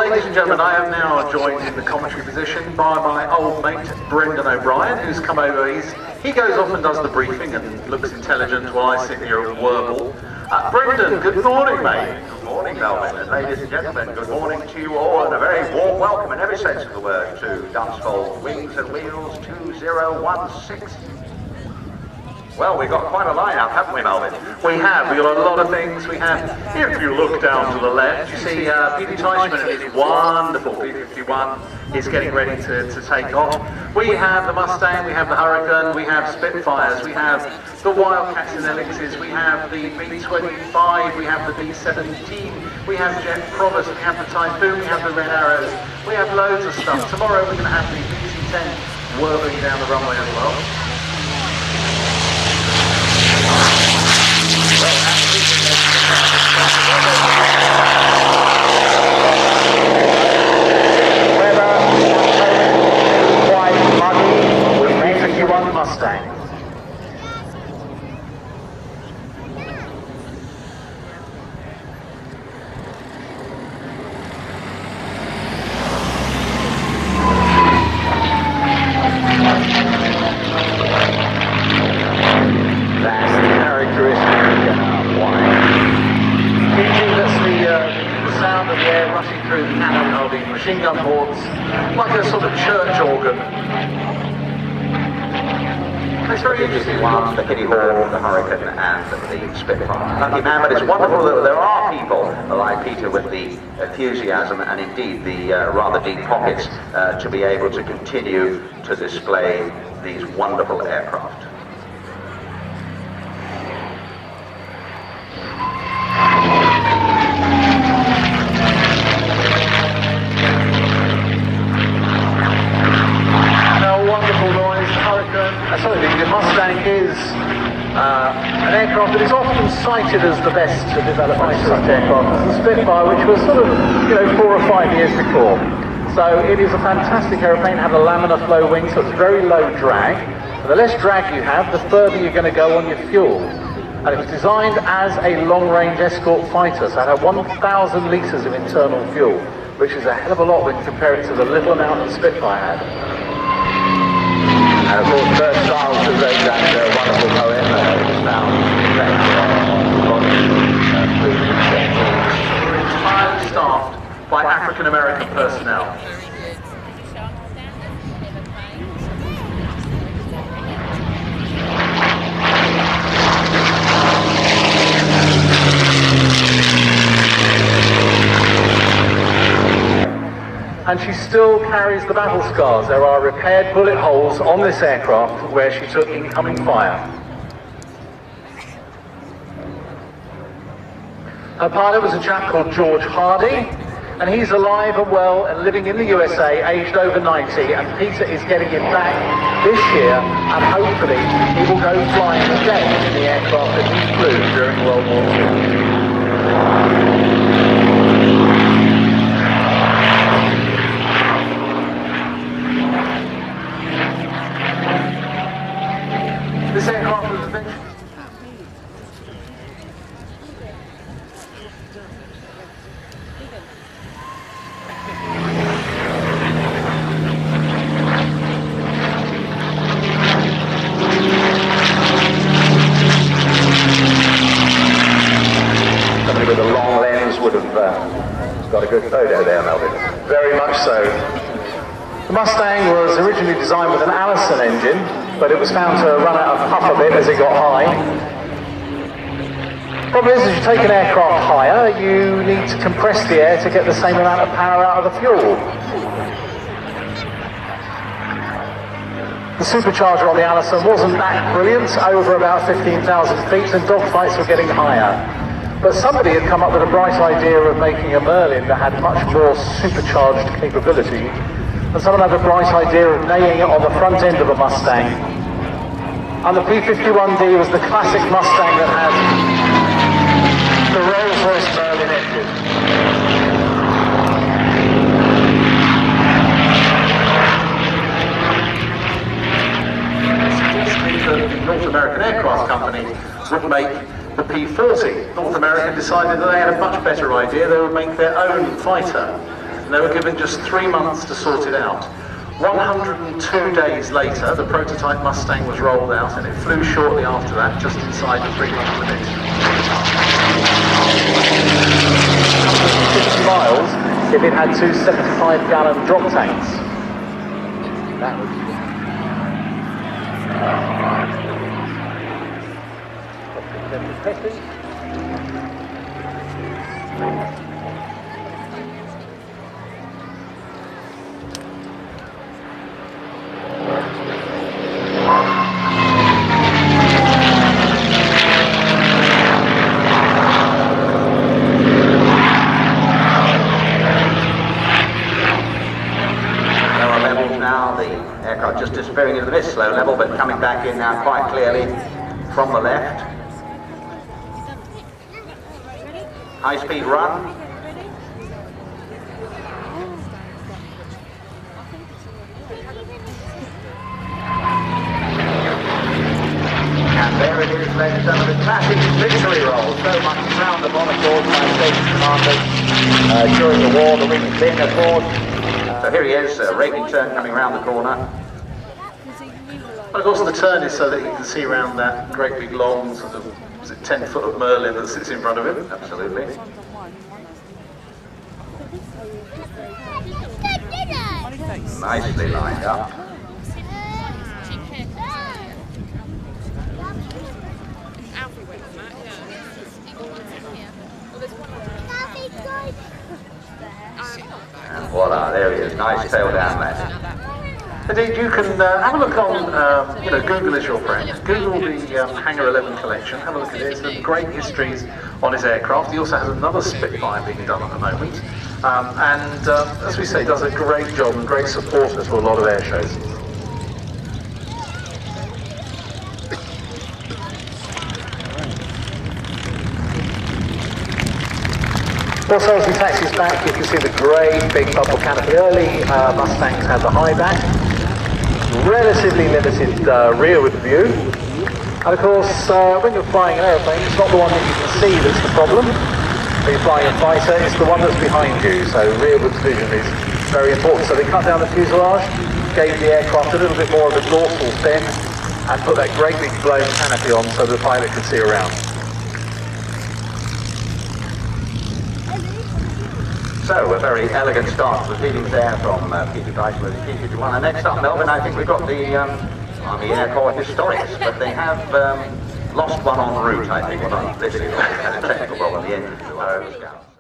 ladies and gentlemen, I am now joined in the commentary position by my old mate, Brendan O'Brien, who's come over. He goes off and does the briefing and looks intelligent while I sit here and warble. Brendan, good morning, mate. Good morning, Melvin, and ladies and gentlemen, good morning to you all, and a very warm welcome in every sense of the word to Dunsfold Wings and Wheels 2016. Well, we've got quite a line-up, haven't we, Melvin? We have. We've got a lot of things. We have, if you look down to the left, you see Peter Teichman and his wonderful P51 is getting ready to take off. We have the Mustang, we have the Hurricane, we have Spitfires, we have the Wildcats and Elixes, we have the B25, we have the B17, we have Jet Promise, we have the Typhoon, we have the Red Arrows, we have loads of stuff. Tomorrow we're going to have the PC-10 whirling down the runway as well. Weather quite muggy with P51 Mustang. That's the characteristic whine. That's the sound of the air rushing through the cannon of the machine gun ports, like a sort of church organ. It's very interesting. One, the Kitty Hawk, the Hurricane, and the Spitfire. Lucky man, but it's wonderful that there are people like Peter with the enthusiasm and indeed the rather deep pockets to be able to continue to display these wonderful aircraft. The Mustang is an aircraft that is often cited as the best to develop such aircraft as the Spitfire, which was sort of, 4 or 5 years before. So it is a fantastic aeroplane, had a laminar flow wing, so it's very low drag. And the less drag you have, the further you're going to go on your fuel. And it was designed as a long-range escort fighter, so it had 1,000 litres of internal fuel, which is a hell of a lot when you compare it to the little amount that Spitfire had. And of course, Bert Stiles who wrote that wonderful poem, entirely staffed by African-American personnel. And she still carries the battle scars. There are repaired bullet holes on this aircraft where she took incoming fire. Her pilot was a chap called George Hardy, and he's alive and well and living in the USA, aged over 90, and Peter is getting him back this year, and hopefully he will go flying again in the aircraft that he flew during World War II. This aircraft was eventually... Somebody with a long lens would have got a good photo there, Melvin. Very much so. The Mustang was originally designed with an Allison engine, but it was found to run out of puff a bit as it got high. Problem is, as you take an aircraft higher, you need to compress the air to get the same amount of power out of the fuel. The supercharger on the Allison wasn't that brilliant, over about 15,000 feet, and dogfights were getting higher. But somebody had come up with a bright idea of making a Merlin that had much more supercharged capability. And someone had a bright idea of nailing it on the front end of a Mustang. And the P51D was the classic Mustang that had the Rolls-Royce Merlin engine. The North American Aircraft Company would make the P40. North America decided that they had a much better idea. They would make their own fighter. and they were given just 3 months to sort it out. 102 days later, the prototype Mustang was rolled out, and it flew shortly after that, just inside the 3-month limit. 150 miles if it had two 75-gallon drop tanks. That would be just disappearing into the mist, slow level, but coming back in now quite clearly from the left. High speed run. And there it is, ladies and gentlemen, the classic victory roll. So much round the bottom board by station commanders during the war, the wings in aboard. So here he is, a raking turn coming round the corner. Of course, the turn is so that you can see around that great big long sort of, is it 10 foot of Merlin that sits in front of him? Absolutely. Nicely lined up. And voila, there he is, nice tail down left. Indeed, you can have a look on, Google is your friend. Google the Hangar 11 collection, have a look at it. There's great histories on his aircraft. He also has another Spitfire being done at the moment. As we say, does a great job and great supporter to a lot of air shows. Also, as he taxis back, you can see the great big bubble canopy. Early Mustangs had the high back. Relatively limited rearward view, and of course when you're flying an aeroplane, it's not the one that you can see that's the problem. When you're flying a fighter, it's the one that's behind you, so rearward vision is very important. So they cut down the fuselage, gave the aircraft a little bit more of a dorsal fin, and put that great big blown canopy on so the pilot could see around. So, a very elegant start to the proceedings there from Peter Teichman with the P51. And next up, Melbourne, I think we've got the Army Air Corps historics, but they have lost one en route, I think, on a technical problem, the engine to our Scouts.